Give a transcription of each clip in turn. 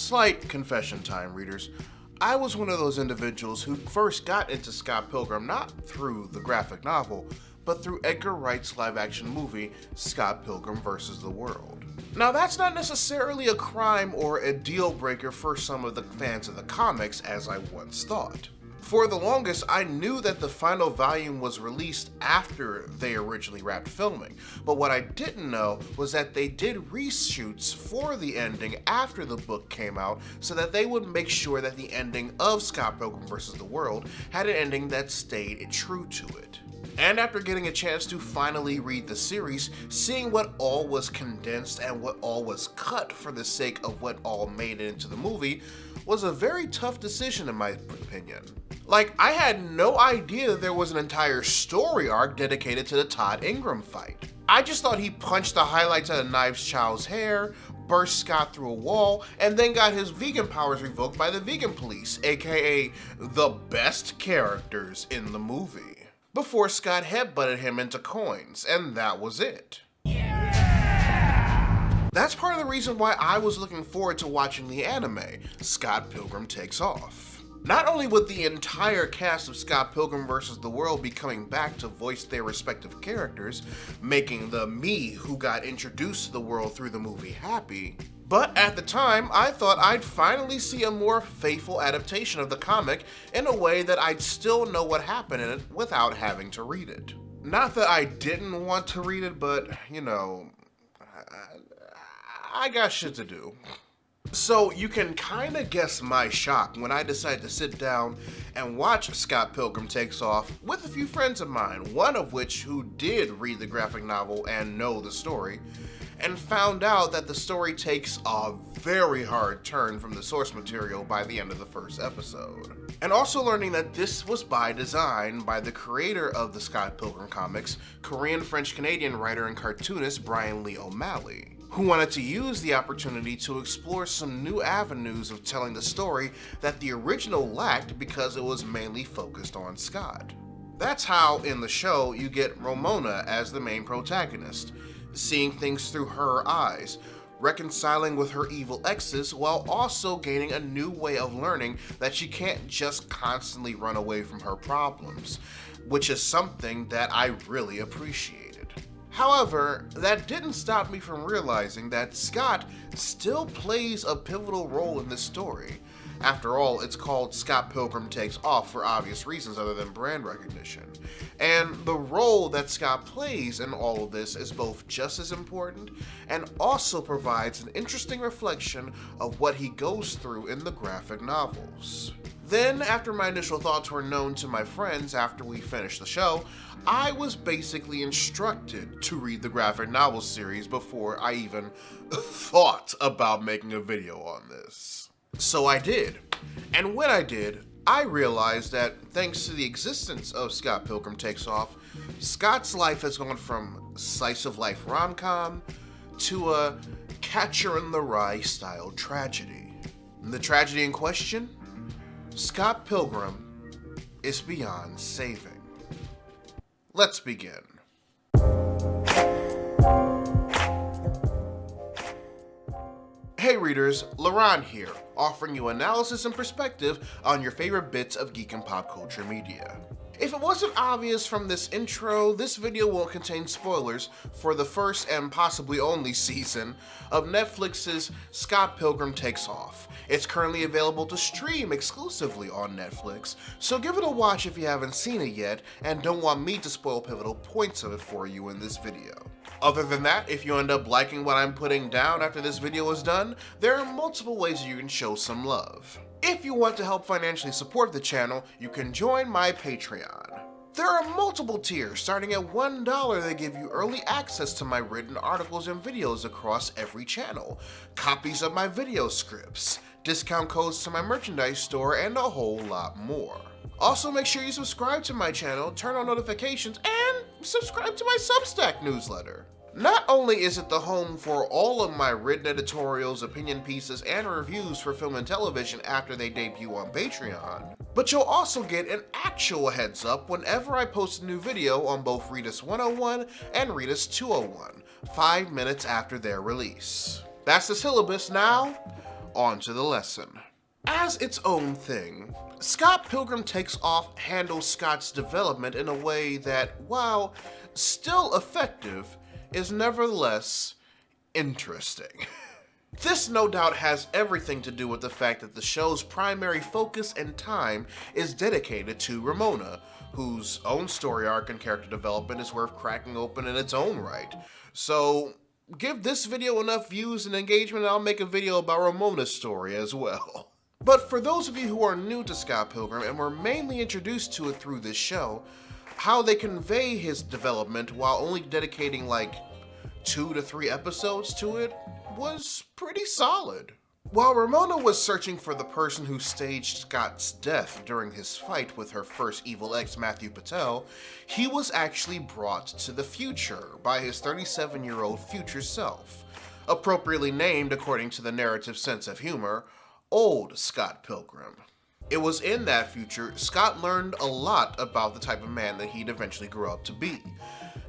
Slight confession time, readers. I was one of those individuals who first got into Scott Pilgrim not through the graphic novel, but through Edgar Wright's live-action movie, Scott Pilgrim vs. the World. Now, that's not necessarily a crime or a deal-breaker for some of the fans of the comics, as I once thought. For the longest, I knew that the final volume was released after they originally wrapped filming, but what I didn't know was that they did reshoots for the ending after the book came out so that they would make sure that the ending of Scott Pilgrim vs. the World had an ending that stayed true to it. And after getting a chance to finally read the series, seeing what all was condensed and what all was cut for the sake of what all made it into the movie was a very tough decision in my opinion. Like, I had no idea there was an entire story arc dedicated to the Todd Ingram fight. I just thought he punched the highlights out of Knives Chow's hair, burst Scott through a wall, and then got his vegan powers revoked by the vegan police, aka the best characters in the movie, before Scott headbutted him into coins, and that was it. That's part of the reason why I was looking forward to watching the anime, Scott Pilgrim Takes Off. Not only would the entire cast of Scott Pilgrim vs. the World be coming back to voice their respective characters, making the me who got introduced to the world through the movie happy, but at the time, I thought I'd finally see a more faithful adaptation of the comic in a way that I'd still know what happened in it without having to read it. Not that I didn't want to read it, but, you know, I got shit to do. So you can kinda guess my shock when I decided to sit down and watch Scott Pilgrim Takes Off with a few friends of mine, one of which who did read the graphic novel and know the story, and found out that the story takes a very hard turn from the source material by the end of the first episode. And also learning that this was by design by the creator of the Scott Pilgrim comics, Korean-French-Canadian writer and cartoonist Brian Lee O'Malley, who wanted to use the opportunity to explore some new avenues of telling the story that the original lacked because it was mainly focused on Scott. That's how, in the show, you get Ramona as the main protagonist, seeing things through her eyes, reconciling with her evil exes while also gaining a new way of learning that she can't just constantly run away from her problems, which is something that I really appreciated. However, that didn't stop me from realizing that Scott still plays a pivotal role in this story. After all, it's called Scott Pilgrim Takes Off for obvious reasons other than brand recognition. And the role that Scott plays in all of this is both just as important and also provides an interesting reflection of what he goes through in the graphic novels. Then, after my initial thoughts were known to my friends after we finished the show, I was basically instructed to read the graphic novel series before I even thought about making a video on this. So I did, and when I did, I realized that thanks to the existence of Scott Pilgrim Takes Off, Scott's life has gone from slice-of-life rom-com to a Catcher-in-the-Rye style tragedy. And the tragedy in question? Scott Pilgrim is beyond saving. Let's begin. Hey readers, Laurent here, offering you analysis and perspective on your favorite bits of geek and pop culture media. If it wasn't obvious from this intro, this video will contain spoilers for the first and possibly only season of Netflix's Scott Pilgrim Takes Off. It's currently available to stream exclusively on Netflix, so give it a watch if you haven't seen it yet and don't want me to spoil pivotal points of it for you in this video. Other than that, if you end up liking what I'm putting down after this video is done, there are multiple ways you can show some love. If you want to help financially support the channel, you can join my Patreon. There are multiple tiers starting at $1 that give you early access to my written articles and videos across every channel, copies of my video scripts, discount codes to my merchandise store, and a whole lot more. Also, make sure you subscribe to my channel, turn on notifications, and subscribe to my Substack newsletter. Not only is it the home for all of my written editorials, opinion pieces, and reviews for film and television after they debut on Patreon, but you'll also get an actual heads up whenever I post a new video on both Readus 101 and Readus 201, 5 minutes after their release. That's the syllabus now. on to the lesson. As its own thing, Scott Pilgrim Takes Off handles Scott's development in a way that, while still effective, is nevertheless interesting. This no doubt has everything to do with the fact that the show's primary focus and time is dedicated to Ramona, whose own story arc and character development is worth cracking open in its own right. So give this video enough views and engagement and I'll make a video about Ramona's story as well. But for those of you who are new to Scott Pilgrim and were mainly introduced to it through this show, how they convey his development while only dedicating like 2 to 3 episodes to it was pretty solid. While Ramona was searching for the person who staged Scott's death during his fight with her first evil ex, Matthew Patel, he was actually brought to the future by his 37-year-old future self, appropriately named according to the narrative's sense of humor, Old Scott Pilgrim. It was in that future Scott learned a lot about the type of man that he'd eventually grow up to be,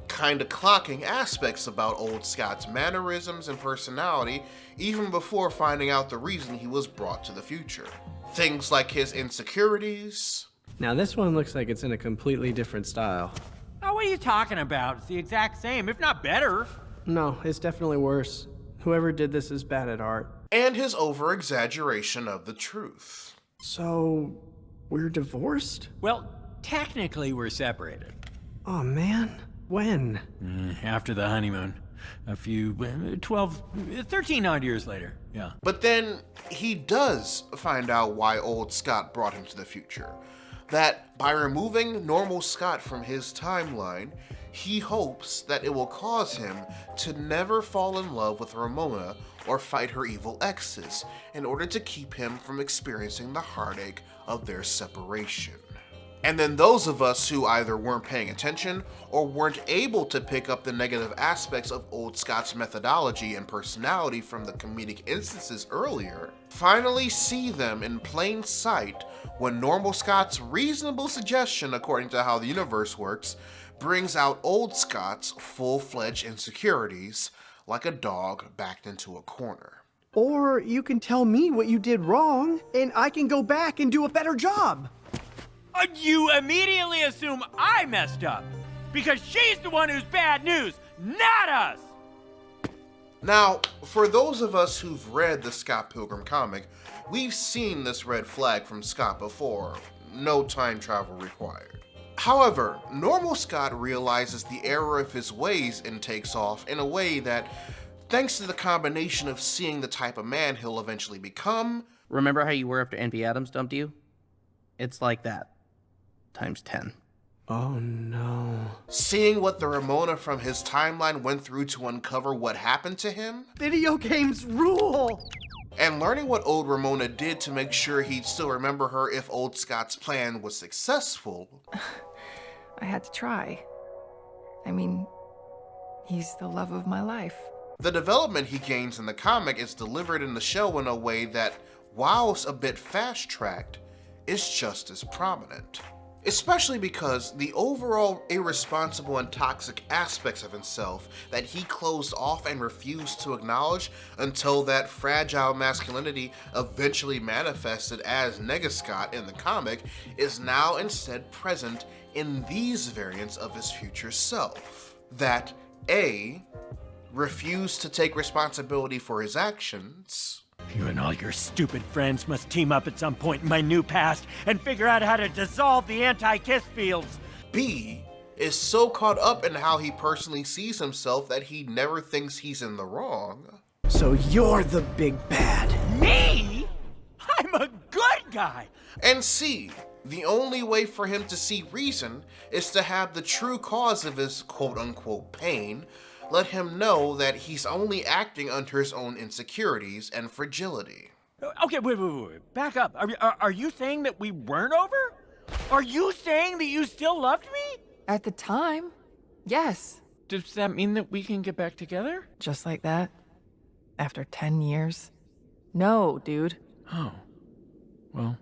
kinda clocking aspects about Old Scott's mannerisms and personality even before finding out the reason he was brought to the future. Things like his insecurities. Now this one looks like it's in a completely different style. Oh, what are you talking about? It's the exact same, if not better. No, it's definitely worse. Whoever did this is bad at art. And his over-exaggeration of the truth. So, we're divorced? Well, technically we're separated. Oh man, when? After the honeymoon. A few, 13 odd years later, yeah. But then he does find out why Old Scott brought him to the future. That by removing normal Scott from his timeline, he hopes that it will cause him to never fall in love with Ramona or fight her evil exes in order to keep him from experiencing the heartache of their separation. And then those of us who either weren't paying attention or weren't able to pick up the negative aspects of Old Scott's methodology and personality from the comedic instances earlier, finally see them in plain sight when normal Scott's reasonable suggestion, according to how the universe works, brings out Old Scott's full-fledged insecurities like a dog backed into a corner. Or you can tell me what you did wrong, and I can go back and do a better job. You immediately assume I messed up, because she's the one who's bad news, not us! Now, for those of us who've read the Scott Pilgrim comic, we've seen this red flag from Scott before, no time travel required. However, normal Scott realizes the error of his ways and takes off in a way that, thanks to the combination of seeing the type of man he'll eventually become. Remember how you were after Envy Adams dumped you? It's like that. Times 10. Oh no. Seeing what the Ramona from his timeline went through to uncover what happened to him. Video games rule! And learning what old Ramona did to make sure he'd still remember her if Old Scott's plan was successful. I had to try. I mean, he's the love of my life. The development he gains in the comic is delivered in the show in a way that, whilst a bit fast-tracked, is just as prominent. Especially because the overall irresponsible and toxic aspects of himself that he closed off and refused to acknowledge until that fragile masculinity eventually manifested as Nega Scott in the comic is now instead present in these variants of his future self. That A, refused to take responsibility for his actions. You and all your stupid friends must team up at some point in my new past and figure out how to dissolve the anti-kiss fields. B, is so caught up in how he personally sees himself that he never thinks he's in the wrong. So you're the big bad. Me? I'm a good guy. And C, the only way for him to see reason is to have the true cause of his quote-unquote pain let him know that he's only acting under his own insecurities and fragility. Okay, wait. Back up. Are you saying that we weren't over? Are you saying that you still loved me? At the time, yes. Does that mean that we can get back together? Just like that? After 10 years? No, dude. Oh. Well,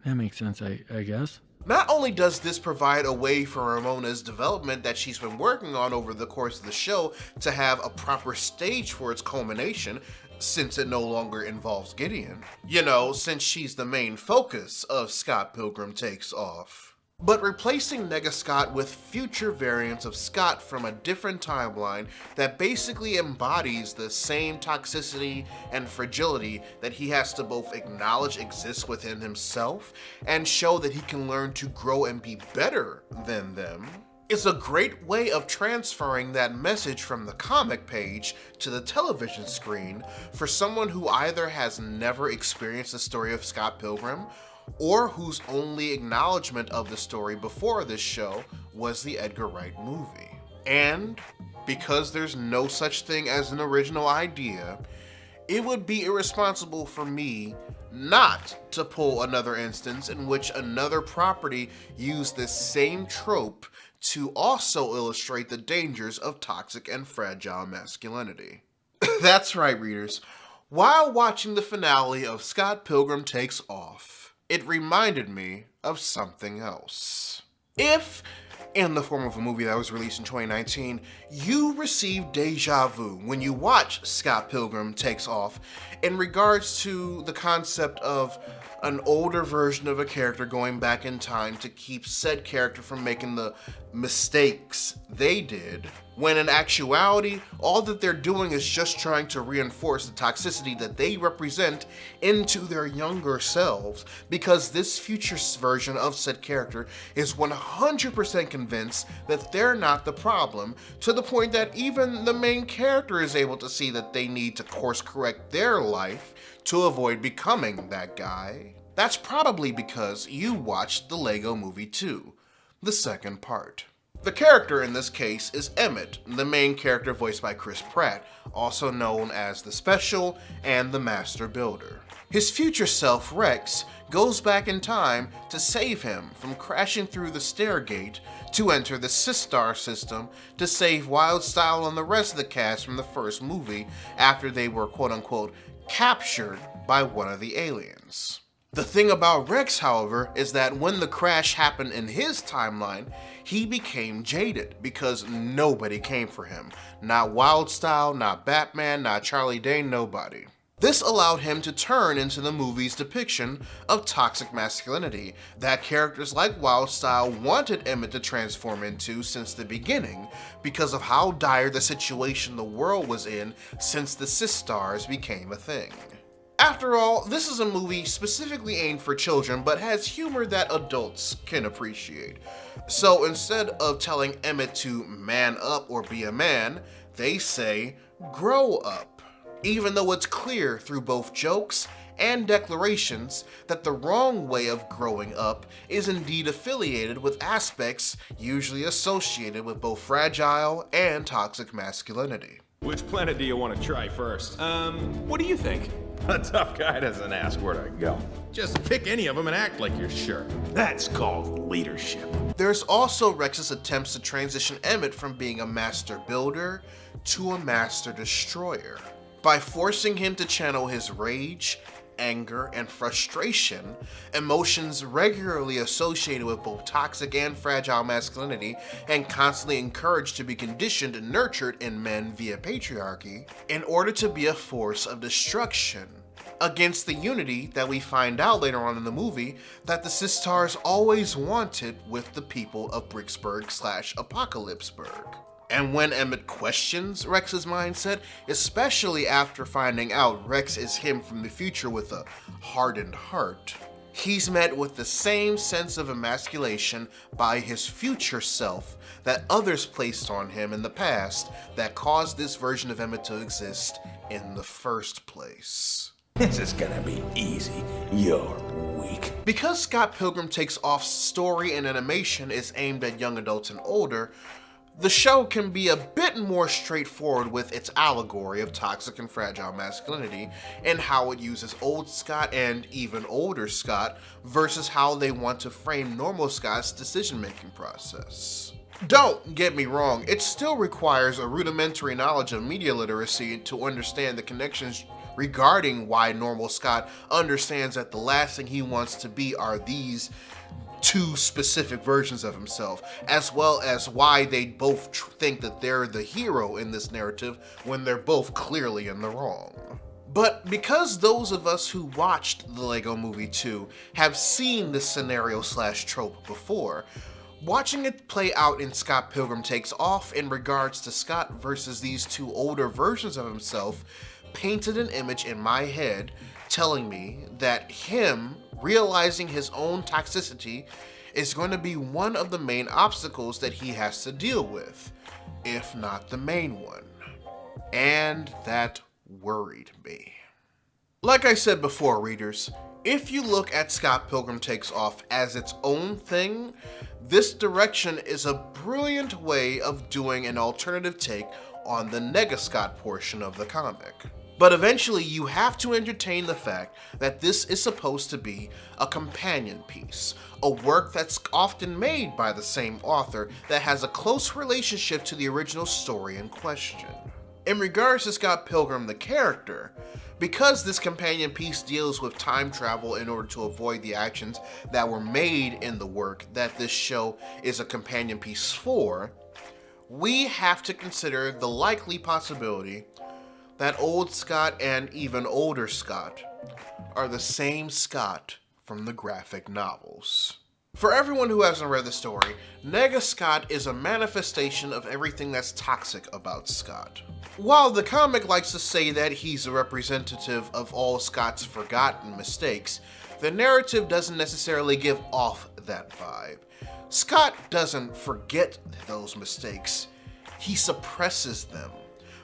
that makes sense, I guess. Not only does this provide a way for Ramona's development that she's been working on over the course of the show to have a proper stage for its culmination, since it no longer involves Gideon. You know, since she's the main focus of Scott Pilgrim Takes Off. But replacing Nega Scott with future variants of Scott from a different timeline that basically embodies the same toxicity and fragility that he has to both acknowledge exists within himself and show that he can learn to grow and be better than them, is a great way of transferring that message from the comic page to the television screen for someone who either has never experienced the story of Scott Pilgrim or whose only acknowledgement of the story before this show was the Edgar Wright movie. And because there's no such thing as an original idea, it would be irresponsible for me not to pull another instance in which another property used this same trope to also illustrate the dangers of toxic and fragile masculinity. That's right, readers. While watching the finale of Scott Pilgrim Takes Off, it reminded me of something else. If, in the form of a movie that was released in 2019, you receive deja vu when you watch Scott Pilgrim Takes Off in regards to the concept of an older version of a character going back in time to keep said character from making the mistakes they did, when in actuality, all that they're doing is just trying to reinforce the toxicity that they represent into their younger selves, because this future version of said character is 100% convinced that they're not the problem, to the point that even the main character is able to see that they need to course correct their life to avoid becoming that guy. That's probably because you watched the Lego Movie 2, the second part. The character in this case is Emmett, the main character voiced by Chris Pratt, also known as the Special and the Master Builder. His future self, Rex, goes back in time to save him from crashing through the stairgate to enter the Sistar system to save Wildstyle and the rest of the cast from the first movie after they were quote-unquote captured by one of the aliens. The thing about Rex, however, is that when the crash happened in his timeline, he became jaded because nobody came for him. Not Wildstyle, not Batman, not Charlie Day, nobody. This allowed him to turn into the movie's depiction of toxic masculinity that characters like Wildstyle wanted Emmett to transform into since the beginning because of how dire the situation the world was in since the Sistars became a thing. After all, this is a movie specifically aimed for children but has humor that adults can appreciate. So instead of telling Emmett to man up or be a man, they say grow up. Even though it's clear through both jokes and declarations that the wrong way of growing up is indeed affiliated with aspects usually associated with both fragile and toxic masculinity. Which planet do you want to try first? What do you think? A tough guy doesn't ask where to go. Just pick any of them and act like you're sure. That's called leadership. There's also Rex's attempts to transition Emmett from being a master builder to a master destroyer, by forcing him to channel his rage, anger, and frustration, emotions regularly associated with both toxic and fragile masculinity and constantly encouraged to be conditioned and nurtured in men via patriarchy, in order to be a force of destruction against the unity that we find out later on in the movie that the Sistars always wanted with the people of Bricksburg/Apocalypseburg. And when Emmett questions Rex's mindset, especially after finding out Rex is him from the future with a hardened heart, he's met with the same sense of emasculation by his future self that others placed on him in the past that caused this version of Emmett to exist in the first place. This is gonna be easy. You're weak. Because Scott Pilgrim Takes Off's story and animation is aimed at young adults and older, the show can be a bit more straightforward with its allegory of toxic and fragile masculinity and how it uses old Scott and even older Scott versus how they want to frame normal Scott's decision-making process. Don't get me wrong, it still requires a rudimentary knowledge of media literacy to understand the connections regarding why normal Scott understands that the last thing he wants to be are these two specific versions of himself, as well as why they both think that they're the hero in this narrative when they're both clearly in the wrong. But because those of us who watched the Lego Movie 2 have seen this scenario/trope before, watching it play out in Scott Pilgrim Takes Off in regards to Scott versus these two older versions of himself painted an image in my head telling me that him realizing his own toxicity is going to be one of the main obstacles that he has to deal with, if not the main one. And that worried me. Like I said before, readers, if you look at Scott Pilgrim Takes Off as its own thing, this direction is a brilliant way of doing an alternative take on the Nega Scott portion of the comic. But eventually you have to entertain the fact that this is supposed to be a companion piece, a work that's often made by the same author that has a close relationship to the original story in question. In regards to Scott Pilgrim the character, because this companion piece deals with time travel in order to avoid the actions that were made in the work that this show is a companion piece for, we have to consider the likely possibility that Old Scott and even Older Scott are the same Scott from the graphic novels. For everyone who hasn't read the story, Nega Scott is a manifestation of everything that's toxic about Scott. While the comic likes to say that he's a representative of all Scott's forgotten mistakes, the narrative doesn't necessarily give off that vibe. Scott doesn't forget those mistakes, he suppresses them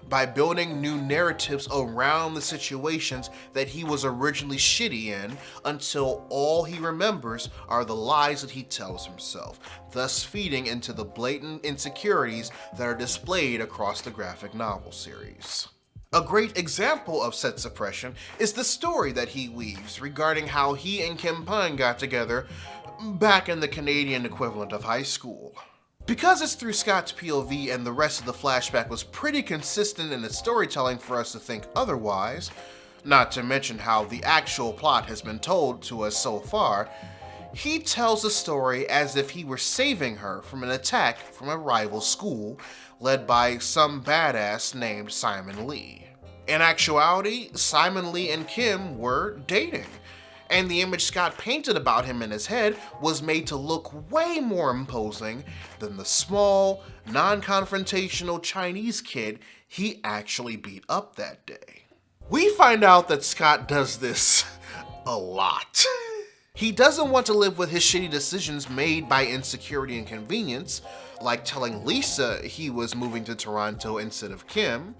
by building new narratives around the situations that he was originally shitty in until all he remembers are the lies that he tells himself, thus feeding into the blatant insecurities that are displayed across the graphic novel series. A great example of said suppression is the story that he weaves regarding how he and Kim Pine got together back in the Canadian equivalent of high school. Because it's through Scott's POV and the rest of the flashback was pretty consistent in its storytelling for us to think otherwise, not to mention how the actual plot has been told to us so far, he tells the story as if he were saving her from an attack from a rival school led by some badass named Simon Lee. In actuality, Simon Lee and Kim were dating, and the image Scott painted about him in his head was made to look way more imposing than the small, non-confrontational Chinese kid he actually beat up that day. We find out that Scott does this a lot. He doesn't want to live with his shitty decisions made by insecurity and convenience, like telling Lisa he was moving to Toronto instead of Kim,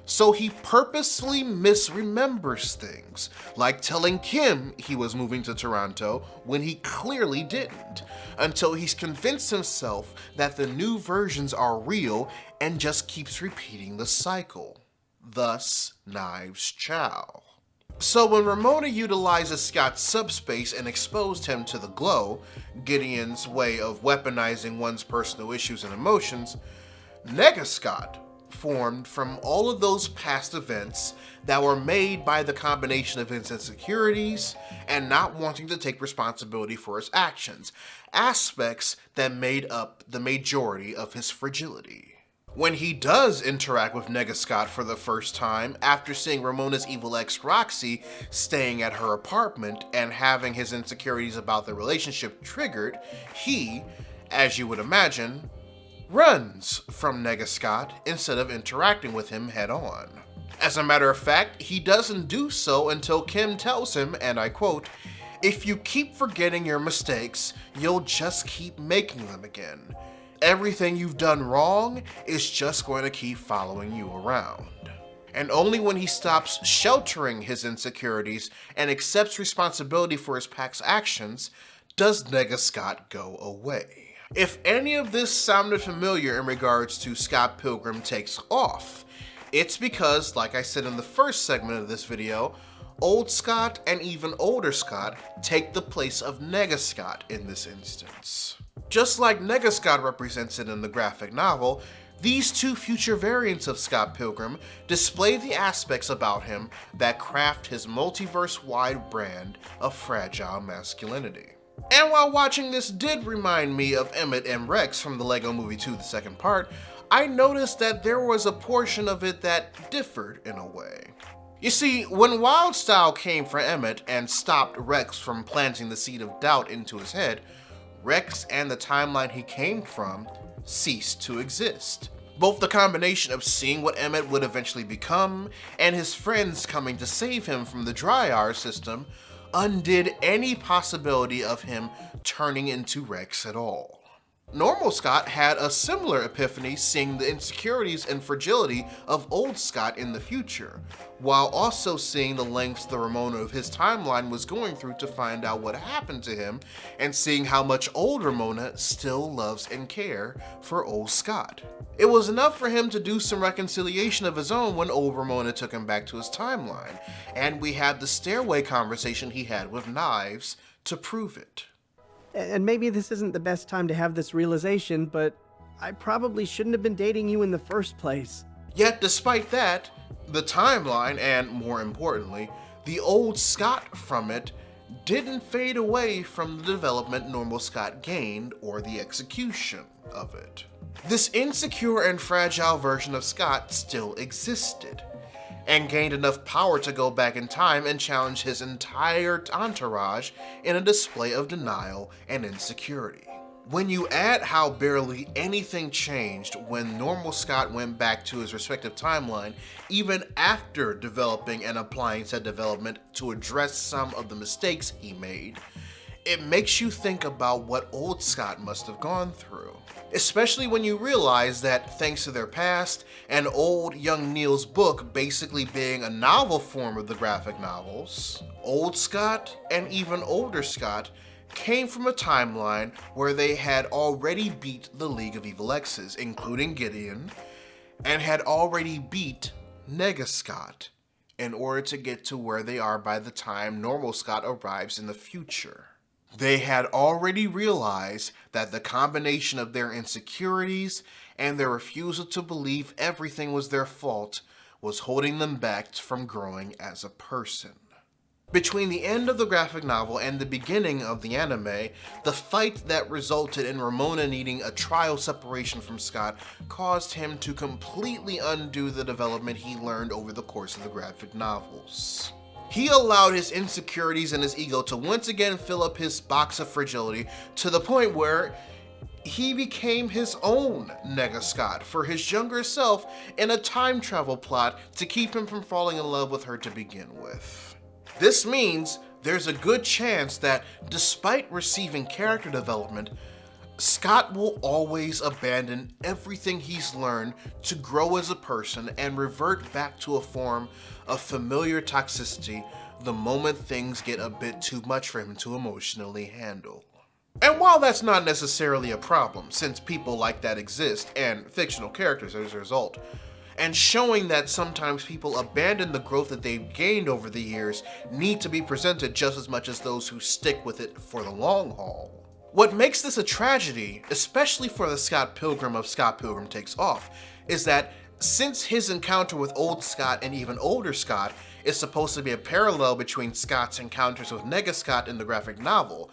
so he purposely misremembers things, like telling Kim he was moving to Toronto when he clearly didn't, until he's convinced himself that the new versions are real and just keeps repeating the cycle. Thus, Knives Chow. So when Ramona utilizes Scott's subspace and exposed him to the glow, Gideon's way of weaponizing one's personal issues and emotions, Nega Scott formed from all of those past events that were made by the combination of his insecurities and not wanting to take responsibility for his actions, aspects that made up the majority of his fragility. When he does interact with Nega Scott for the first time after seeing Ramona's evil ex Roxy staying at her apartment and having his insecurities about the relationship triggered, he, as you would imagine, runs from Nega Scott instead of interacting with him head on. As a matter of fact, he doesn't do so until Kim tells him, and I quote, "If you keep forgetting your mistakes, you'll just keep making them again. Everything you've done wrong is just going to keep following you around." And only when he stops sheltering his insecurities and accepts responsibility for his past actions does Nega Scott go away. If any of this sounded familiar in regards to Scott Pilgrim Takes Off, it's because, like I said in the first segment of this video, Old Scott and even Older Scott take the place of Nega Scott in this instance. Just like Nega Scott represents it in the graphic novel, these two future variants of Scott Pilgrim display the aspects about him that craft his multiverse-wide brand of fragile masculinity. And while watching this did remind me of Emmett and Rex from the Lego Movie 2, the second part, I noticed that there was a portion of it that differed in a way. You see, when Wildstyle came for Emmett and stopped Rex from planting the seed of doubt into his head, Rex and the timeline he came from ceased to exist. Both the combination of seeing what Emmett would eventually become and his friends coming to save him from the Dryar system undid any possibility of him turning into Rex at all. Normal Scott had a similar epiphany seeing the insecurities and fragility of Old Scott in the future, while also seeing the lengths the Ramona of his timeline was going through to find out what happened to him, and seeing how much old Ramona still loves and care for Old Scott. It was enough for him to do some reconciliation of his own when old Ramona took him back to his timeline, and we had the stairway conversation he had with Knives to prove it. And maybe this isn't the best time to have this realization, but I probably shouldn't have been dating you in the first place. Yet despite that, the timeline, and more importantly, the Old Scott from it, didn't fade away from the development Normal Scott gained or the execution of it. This insecure and fragile version of Scott still existed, and gained enough power to go back in time and challenge his entire entourage in a display of denial and insecurity. When you add how barely anything changed when Normal Scott went back to his respective timeline, even after developing and applying said development to address some of the mistakes he made, it makes you think about what Old Scott must have gone through. Especially when you realize that thanks to their past and old young Neil's book basically being a novel form of the graphic novels, Old Scott and even older Scott came from a timeline where they had already beat the League of Evil Exes, including Gideon, and had already beat Nega Scott in order to get to where they are by the time Normal Scott arrives in the future. They had already realized that the combination of their insecurities and their refusal to believe everything was their fault was holding them back from growing as a person. Between the end of the graphic novel and the beginning of the anime, the fight that resulted in Ramona needing a trial separation from Scott caused him to completely undo the development he learned over the course of the graphic novels. He allowed his insecurities and his ego to once again fill up his box of fragility to the point where he became his own Nega Scott for his younger self in a time travel plot to keep him from falling in love with her to begin with. This means there's a good chance that despite receiving character development, Scott will always abandon everything he's learned to grow as a person and revert back to a form of familiar toxicity the moment things get a bit too much for him to emotionally handle. And while that's not necessarily a problem, since people like that exist and fictional characters as a result, and showing that sometimes people abandon the growth that they've gained over the years need to be presented just as much as those who stick with it for the long haul. What makes this a tragedy, especially for the Scott Pilgrim of Scott Pilgrim Takes Off, is that since his encounter with Old Scott and even older Scott is supposed to be a parallel between Scott's encounters with Nega Scott in the graphic novel,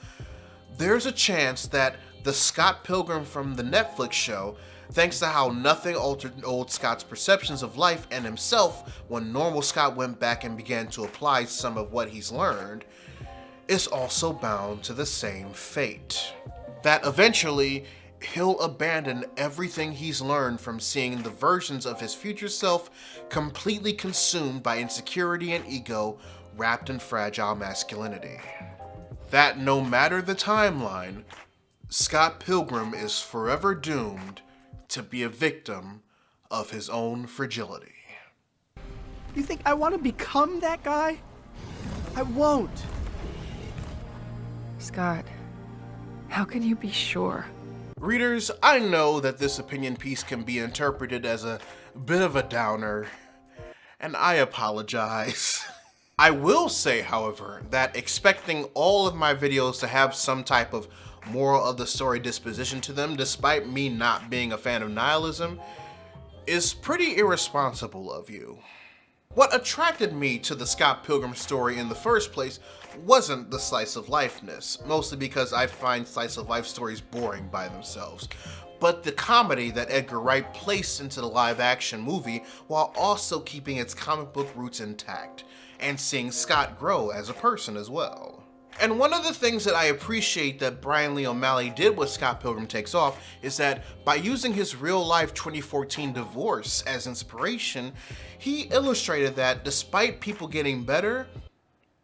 there's a chance that the Scott Pilgrim from the Netflix show, thanks to how nothing altered Old Scott's perceptions of life and himself when Normal Scott went back and began to apply some of what he's learned, is also bound to the same fate. That eventually, he'll abandon everything he's learned from seeing the versions of his future self completely consumed by insecurity and ego wrapped in fragile masculinity. That no matter the timeline, Scott Pilgrim is forever doomed to be a victim of his own fragility. You think I want to become that guy? I won't. Scott, how can you be sure? Readers, I know that this opinion piece can be interpreted as a bit of a downer, and I apologize. I will say, however, that expecting all of my videos to have some type of moral of the story disposition to them, despite me not being a fan of nihilism, is pretty irresponsible of you. What attracted me to the Scott Pilgrim story in the first place wasn't the slice of lifeness, mostly because I find slice of life stories boring by themselves, but the comedy that Edgar Wright placed into the live action movie while also keeping its comic book roots intact, and seeing Scott grow as a person as well. And one of the things that I appreciate that Brian Lee O'Malley did with Scott Pilgrim Takes Off is that by using his real-life 2014 divorce as inspiration, he illustrated that despite people getting better,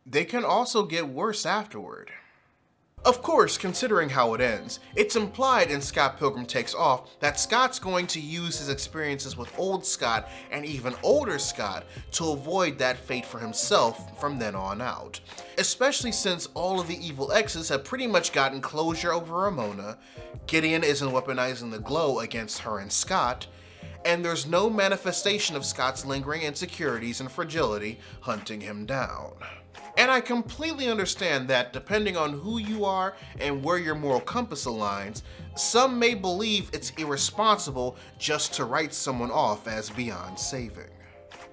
they can also get worse afterward. Of course, considering how it ends, it's implied in Scott Pilgrim Takes Off that Scott's going to use his experiences with Old Scott and even older Scott to avoid that fate for himself from then on out. Especially since all of the evil exes have pretty much gotten closure over Ramona, Gideon isn't weaponizing the glow against her and Scott, and there's no manifestation of Scott's lingering insecurities and fragility hunting him down. And I completely understand that depending on who you are and where your moral compass aligns, some may believe it's irresponsible just to write someone off as beyond saving.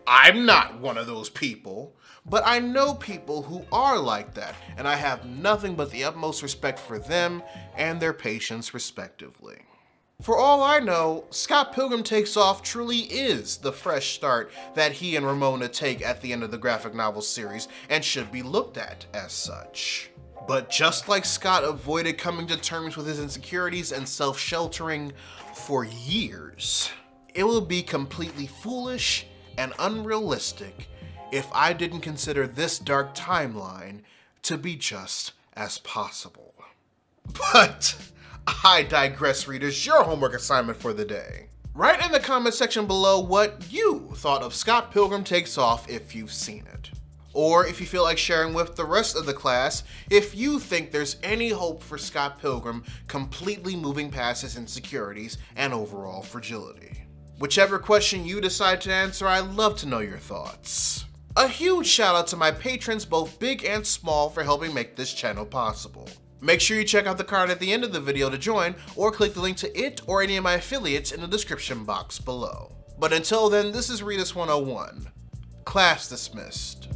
I'm not one of those people, but I know people who are like that, and I have nothing but the utmost respect for them and their patience respectively. For all I know, Scott Pilgrim Takes Off truly is the fresh start that he and Ramona take at the end of the graphic novel series and should be looked at as such. But just like Scott avoided coming to terms with his insecurities and self-sheltering for years, it would be completely foolish and unrealistic if I didn't consider this dark timeline to be just as possible. But I digress, readers. Your homework assignment for the day. Write in the comment section below what you thought of Scott Pilgrim Takes Off if you've seen it. Or if you feel like sharing with the rest of the class, if you think there's any hope for Scott Pilgrim completely moving past his insecurities and overall fragility. Whichever question you decide to answer, I'd love to know your thoughts. A huge shout out to my patrons, both big and small, for helping make this channel possible. Make sure you check out the card at the end of the video to join, or click the link to it or any of my affiliates in the description box below. But until then, this is Readus 101. Class dismissed.